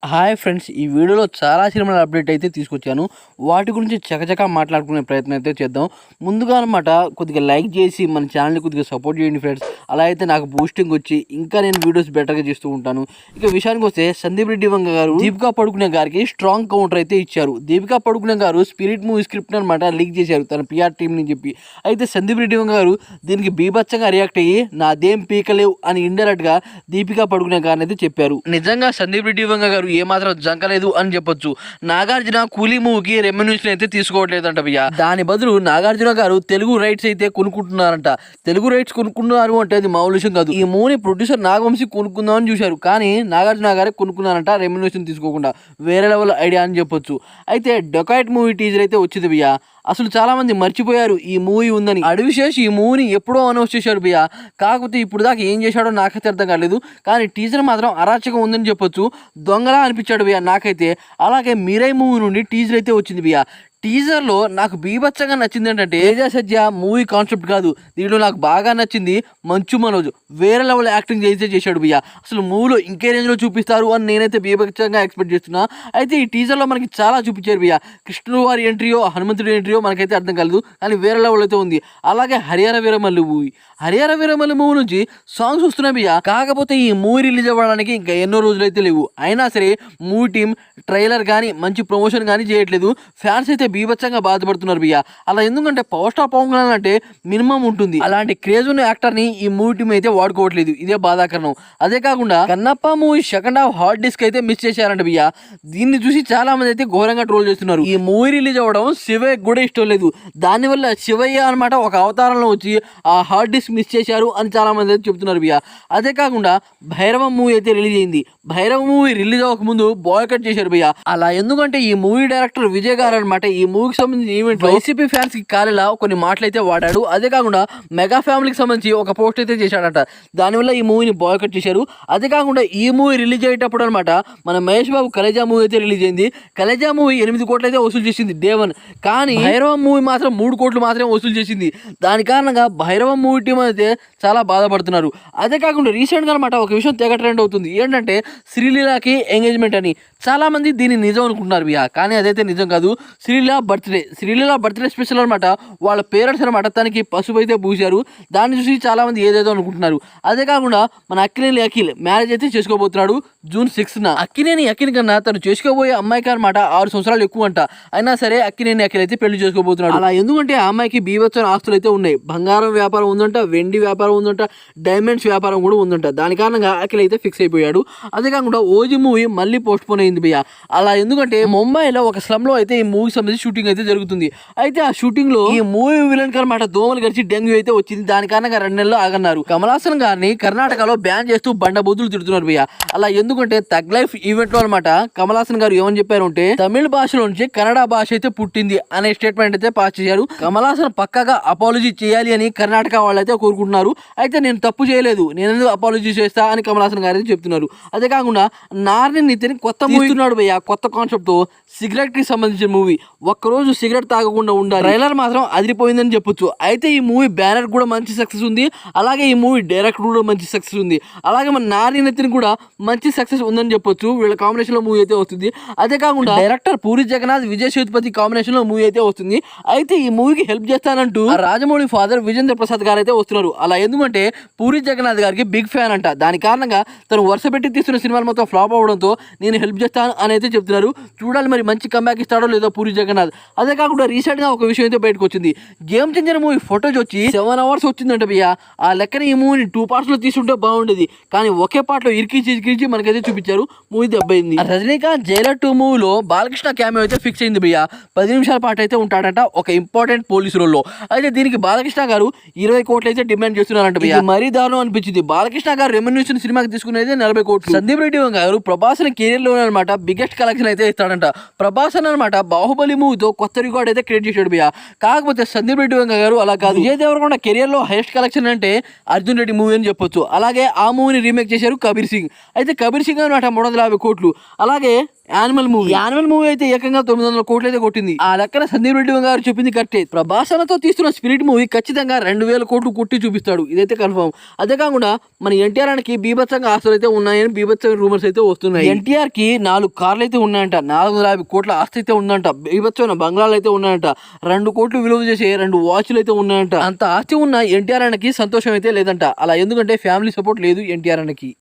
Hi friends, ఈ వీడియోలో చాలా సినిమాల అప్డేట్ అయితే తీసుకొచ్చాను. వాటి గురించి చకచకా మాట్లాడుకునే ప్రయత్నం అయితే చేద్దాం. ముందుగా అనమాట కొద్దిగా లైక్ చేసి మన ఛానల్ని కొద్దిగా సపోర్ట్ చేయండి ఫ్రెండ్స్. అలా అయితే నాకు బూస్టింగ్ వచ్చి ఇంకా నేను వీడియోస్ బెటర్గా చేస్తూ ఉంటాను. ఇక విషయానికి వస్తే సందీప్ రెడ్డి వంగ గారు దీపికా పడుకునే గారికి స్ట్రాంగ్ కౌంటర్ అయితే ఇచ్చారు. దీపికా పడుకునే గారు స్పిరిట్ మూవీ స్క్రిప్ట్ అనమాట లీక్ చేశారు తన పిఆర్ టీం అని చెప్పి. అయితే సందీప్ రెడ్డి వంగ గారు దీనికి బీభత్సంగా రియాక్ట్ అయ్యి నాదేం పీకలేవు అని ఇండైరెక్ట్ గా దీపికా పడుకునే గారిని అయితే చెప్పారు. నిజంగా సందీప్ రెడ్డి వంగ గారు ఏమాత్రం జంకలేదు అని చెప్పొచ్చు. నాగార్జున కూలీ మూవీకి రెమ్యునరేషన్ అయితే తీసుకోవట్లేదంట భయ్య. దాని బదులు నాగార్జున గారు తెలుగు రైట్స్ అయితే కొనుక్కుంటున్నారంట. తెలుగు రైట్స్ కొనుక్కున్నారు అంటే అది మామూలు విషయం కాదు. ఈ మూవీని ప్రొడ్యూసర్ నాగవంశీ కొనుక్కుందామని చూశారు, కానీ నాగార్జున గారే కొనుక్కున్నారంట రెమ్యునరేషన్ తీసుకోకుండా. వేరే లెవెల్ ఐడియా అని చెప్పొచ్చు. అయితే డొకాయిట్ మూవీ టీజర్ అయితే వచ్చింది భయ్య. అసలు చాలా మంది మర్చిపోయారు ఈ మూవీ ఉందని. అడివిశేష్ ఈ మూవీని ఎప్పుడో అనౌన్స్ చేశాడు భయ్య. కాకపోతే ఇప్పుడు దాకా ఏం చేశాడో నాకైతే అర్థం కాలేదు, కానీ టీజర్ మాత్రం అరాచకం ఉందని చెప్పొచ్చు. దొంగలా అనిపించాడు భయ్య నాకైతే. అలాగే మీరై మూవీ నుండి టీజర్ అయితే వచ్చింది భయ్య. టీజర్లో నాకు బీభత్సంగా నచ్చింది ఏంటంటే తేజ సజ్జ మూవీ కాన్సెప్ట్ కాదు, దీంట్లో నాకు బాగా నచ్చింది మంచు మనోజ్ వేరే లెవెల్ యాక్టింగ్ అయితే చేశాడు భయ్య. అసలు మూవీలో ఇంకే రేంజ్లో చూపిస్తారు అని నేనైతే బీభత్సంగా ఎక్స్పెక్ట్ చేస్తున్నా. అయితే ఈ టీజర్లో మనకి చాలా చూపించారు భయ్య. కృష్ణుడు వారి ఎంట్రీయో హనుమంతుడి ఎంట్రీయో మనకైతే అర్థం కాలేదు, కానీ వేరే లెవెల్ అయితే ఉంది. అలాగే హరిహర వీరమల్లి మూవీ మూవీ నుంచి సాంగ్స్ వస్తున్నాయి భయ్య. కాకపోతే ఈ మూవీ రిలీజ్ అవ్వడానికి ఇంకా ఎన్నో రోజులు అయితే లేవు. అయినా సరే మూవీ టీం ట్రైలర్ కానీ మంచి ప్రమోషన్ కానీ చేయట్లేదు. ఫ్యాన్స్ అయితే బీభత్సంగా బాధపడుతున్నారు భయ్య. అలా ఎందుకంటే పవర్ స్టార్ పవన్ కళ్యాణ్ అంటే మినిమం ఉంటుంది. అలాంటి క్రేజ్ ఉన్న యాక్టర్ ని ఈ మూవీ టీం అయితే వాడుకోవట్లేదు. ఇదే బాధాకరణం. అదే కాకుండా Kannappa movie second half hard disk అయితే మిస్ చేశారంట భయ్య. దీన్ని చూసి చాలా మంది అయితే ఘోరంగా ట్రోల్ చేస్తున్నారు. ఈ మూవీ రిలీజ్ అవ్వడం శివయ్య కూడా ఇష్టం లేదు. దానివల్ల శివయ్య అనమాట ఒక అవతారంలో వచ్చి ఆ హార్డ్ డిస్క్ మిస్ చేశారు అని చాలా మంది అయితే చెప్తున్నారు భయ్య. అదే కాకుండా భైరవ మూవీ అయితే రిలీజ్ అయింది. భైరవ మూవీ రిలీజ్ అవ్వక ముందు బాయ్కట్ చేశారు భయ్య. అలా ఎందుకంటే ఈ మూవీ డైరెక్టర్ విజయ్ గారు అనమాట ఈ మూవీకి సంబంధించిన ఈవెంట్ వైసీపీ ఫ్యాన్స్ కి కాలేలా కొన్ని మాటలు అయితే వాడాడు. అదే కాకుండా మెగా ఫ్యామిలీకి సంబంధించి ఒక పోస్ట్ అయితే చేశాడట. దానివల్ల ఈ మూవీని బాయ్కట్ చేశారు. అదే కాకుండా ఈ మూవీ రిలీజ్ అయ్యేటప్పుడు అనమాట మన మహేష్ బాబు కలేజా మూవీ అయితే రిలీజ్ అయింది. కలేజా మూవీ 8 కోట్లు అయితే వసూలు చేసింది డే 1. కానీ భైరవ మూవీ మాత్రం 3 కోట్లు మాత్రమే వసూలు చేసింది. దాని కారణంగా భైరవ మూవీ టీం అయితే చాలా బాధపడుతున్నారు. అదే కాకుండా రీసెంట్గా అనమాట ఒక విషయం తెగ ట్రెండ్ అవుతుంది. ఏంటంటే శ్రీలీలకి ఎంగేజ్మెంట్ అని. చాలా మంది దీన్ని నిజం అనుకుంటున్నారు భయ్య, కానీ అదైతే నిజం కాదు. శ్రీలీల బర్త్డే స్పెషల్ అనమాట. వాళ్ళ పేరెంట్స్ అనమాట తనకి పసుపు అయితే పూశారు. దాన్ని చూసి చాలా మంది ఏదేదో అనుకుంటున్నారు. అదే కాకుండా మన అక్కినేని అఖిల్ మ్యారేజ్ అయితే చేసుకోబోతున్నాడు June 6న. అక్కినేని అఖిల్ కన్నా తను చేసుకోబోయే అమ్మాయికి అనమాట 6 సంవత్సరాలు ఎక్కువ అంట. అయినా సరే అక్కినేని అఖిల్ అయితే పెళ్లి చేసుకోబోతున్నాడు. అలా ఎందుకంటే ఆ అమ్మాయికి బీభత్సమైన ఆస్తులు అయితే ఉన్నాయి. బంగారం వ్యాపారం ఉందంట, వెండి వ్యాపారం ఉందంట, డైమండ్స్ వ్యాపారం కూడా ఉందంట. దాని కారణంగా అఖిల్ అయితే ఫిక్స్ అయిపోయాడు. అదే కాకుండా ఓజీ మూవీ మళ్ళీ పోస్ట్ పోన్ అయింది భయ్య. అలా ఎందుకంటే ముంబైలో ఒక స్లమ్ లో అయితే ఈ మూవీకి సంబంధించి షూటింగ్ అయితే జరుగుతుంది. అయితే ఆ షూటింగ్ లో ఈ మూవీ విలన్ అనమాట దోమలు గడిచి డెంగ్యూ అయితే వచ్చింది. దాని కారణంగా 2 నెలలు ఆగన్నారు. కమల్ హాసన్ గారిని కర్ణాటకలో బ్యాన్ చేస్తూ బండబూతులు తిడుతున్నారు భయ్య. అలా ఎందుకంటే తగ్ లైఫ్ ఈవెంట్ లో అనమాట కమల్ హాసన్ గారు ఏమని చెప్పారు అంటే తమిళ భాషలో నుంచి కన్నడ భాష అయితే పుట్టింది అనే స్టేట్మెంట్ అయితే పాస్ చేశారు. కమల్ హాసన్ పక్కాగా అపాలజీ చేయాలి అని కర్ణాటక వాళ్ళు అయితే కోరుకుంటున్నారు. అయితే నేను తప్పు చేయలేదు, నేను ఎందుకు అపాలజీ చేస్తా అని కమల్ హాసన్ గారు అయితే చెప్తున్నారు. అదే కాకుండా నార్ని నితిన్ కొత్త మూవీ భయ్య. కొత్త కాన్సెప్ట్ తో సిగరెట్ కి సంబంధించిన మూవీ. ఒక్కరోజు సిగరెట్ తాగకుండా ఉండాలి. ట్రైలర్ మాత్రం అదిరిపోయిందని చెప్పొచ్చు. అయితే ఈ మూవీ బ్యానర్ కూడా మంచి సక్సెస్ ఉంది. అలాగే ఈ మూవీ డైరెక్టర్ కూడా మంచి సక్సెస్ ఉంది. అలాగే మన నాని నితిన్ కూడా మంచి సక్సెస్ ఉందని చెప్పొచ్చు. వీళ్ళ కాంబినేషన్ లో మూవీ అయితే వస్తుంది. అదే కాకుండా డైరెక్టర్ పూరి జగన్నాథ్ విజయ్ సేతుపతి కాంబినేషన్ లో మూవీ అయితే వస్తుంది. అయితే ఈ మూవీకి హెల్ప్ చేస్తానంటూ రాజమౌళి ఫాదర్ విజేంద్ర ప్రసాద్ గారు అయితే వస్తున్నారు. అలా ఎందుకంటే పూరి జగన్నాథ్ గారికి బిగ్ ఫ్యాన్ అంట. దాని కారణంగా తను వరుస పెట్టి తీస్తున్న సినిమాలు మొత్తం ఫ్లాప్ అవడంతో నేను హెల్ప్ చేస్తాను అని అయితే చెప్తున్నారు. చూడాలి మరి మంచి కంబ్యాక్ ఇస్తాడో లేదో పూరి జగన్నాథ్. అదే కాకుండా రీసెంట్ గా ఒక విషయం అయితే బయటకు వచ్చింది. గేమ్ చేంజర్ మూవీ ఫోటోస్ వచ్చి 7 hours వచ్చిందంట భయ్య. ఆ లెక్కన ఈ మూవీని 2 parts లో తీసుంటే బాగుండేది, కానీ ఒకే పార్ట్ లో ఇరికించి మనకైతే చూపించారు. మూవీ దెబ్బైంది. రజనీకాంత్ జైలర్ 2 మూవీలో బాలకృష్ణ క్యామియో అయితే ఫిక్స్ అయింది భయ్య. 10 నిమిషాల పాటు అయితే ఉంటాడంట ఒక ఇంపార్టెంట్ పోలీస్ రోల్లో. అయితే దీనికి బాలకృష్ణ గారు 20 కోట్లు అయితే డిమాండ్ చేస్తున్నారంట భయ్య. మరీ దారుణం అనిపించింది. బాలకృష్ణ గారు రెమ్యునరేషన్ సినిమాకి తీసుకునేది 40 కోట్లు. సందీప్ రెడ్డి గారు ప్రభాస్ కెరీర్ లో అనమాట బిగ్గెస్ట్ కలెక్షన్ అయితే ఇస్తాడంట. ప్రభాస్ అనమాట బాహుబలి మూవీతో కొత్త రికార్డ్ అయితే క్రియేట్ చేశాడు భయ్య. కాకపోతే సందీప్ రెడ్డి గారు అలా కాదు. విజయ్ దేవరకొండ కెరియర్ లో హైయెస్ట్ కలెక్షన్ అంటే అర్జున్ రెడ్డి మూవీ అని చెప్పొచ్చు. అలాగే ఆ మూవీని రీమేక్ చేశారు కబీర్ సింగ్. అయితే కబీర్ సింగ్ అనమాట 350 కోట్లు. అలాగే యానిమల్ మూవీ అయితే ఏకంగా 900 కోట్లు అయితే కొట్టింది. ఆ లెక్కన సందీప్ రెడ్డి గారు చెప్పింది కరెక్టే. ప్రభాస్ అన్నతో తీస్తున్న స్పిరిట్ మూవీ ఖచ్చితంగా 2000 కోట్లు కొట్టి చూపిస్తాడు, ఇదైతే కన్ఫర్మ్. అదే కాకుండా మన ఎన్టీఆర్ కి బీభత్సంగా ఆస్తులు అయితే ఉన్నాయని బీభత్సంగా రూమర్స్ అయితే వస్తున్నాయి. ఎన్టీఆర్ కి 4 కార్లు అయితే ఉన్నాయంట, 450 కోట్ల ఆస్తి అయితే ఉందంట, బీభత్సమైన బంగ్లాలు అయితే ఉన్నాయంట, 2 కోట్లు విలువ చేసే 2 వాచ్లు అయితే ఉన్నాయంట. అంత ఆస్తి ఉన్న ఎన్టీఆర్ కి సంతోషం అయితే లేదంట. అలా ఎందుకంటే ఫ్యామిలీ సపోర్ట్ లేదు ఎన్టీఆర్ కి.